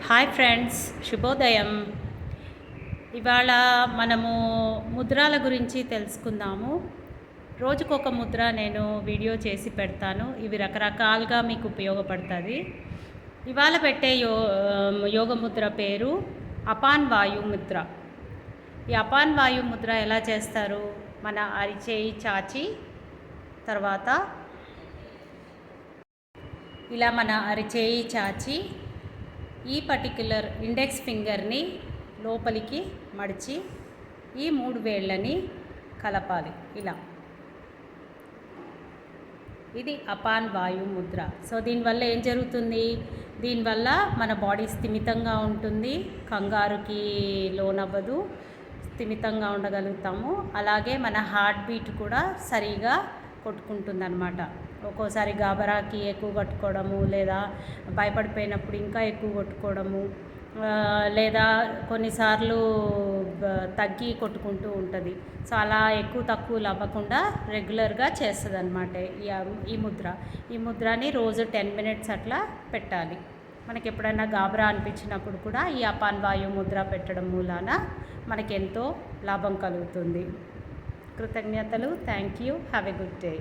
Hi friends, శుభోదయం. ఇవాళ మనము ముద్రాల గురించి తెలుసుకుందాము. రోజుకొక ముద్ర నేను వీడియో చేసి పెడతాను. ఇవి రకరకాలుగా మీకు ఉపయోగపడుతుంది. ఇవాళ పెట్టే యోగ ముద్ర పేరు అపాన్ వాయు ముద్ర. ఈ అపాన్ వాయు ముద్ర ఎలా చేస్తారు? మన అరిచేయి చాచి తర్వాత ఇలా మన అరిచేయి చాచి ఈ పర్టిక్యులర్ ఇండెక్స్ ఫింగర్ని లోపలికి మడిచి ఈ 3 వేళ్ళని కలపాలి ఇలా. ఇది అపాన్ వాయు ముద్ర. సో దీనివల్ల ఏం జరుగుతుంది? దీనివల్ల మన బాడీ స్థిమితంగా ఉంటుంది, కంగారుకి లోనవ్వదు, స్థిమితంగా ఉండగలుగుతాము. అలాగే మన హార్ట్ బీట్ కూడా సరిగా కొట్టుకుంటుందన్నమాట. ఒక్కోసారి గాబరాకి ఎక్కువ కొట్టుకోవడము, లేదా భయపడిపోయినప్పుడు ఇంకా ఎక్కువ కొట్టుకోవడము, లేదా కొన్నిసార్లు తగ్గి కొట్టుకుంటూ ఉంటుంది. సో అలా ఎక్కువ తక్కువలు అవ్వకుండా రెగ్యులర్గా చేస్తుంది అన్నమాట ఈ ముద్రని రోజు 10 మినిట్స్ అట్లా పెట్టాలి. మనకి ఎప్పుడైనా గాబరా అనిపించినప్పుడు కూడా ఈ అపాన్ వాయు ముద్ర పెట్టడం మూలాన మనకెంతో లాభం కలుగుతుంది. కృతజ్ఞతలు. Thank you. Have a good day.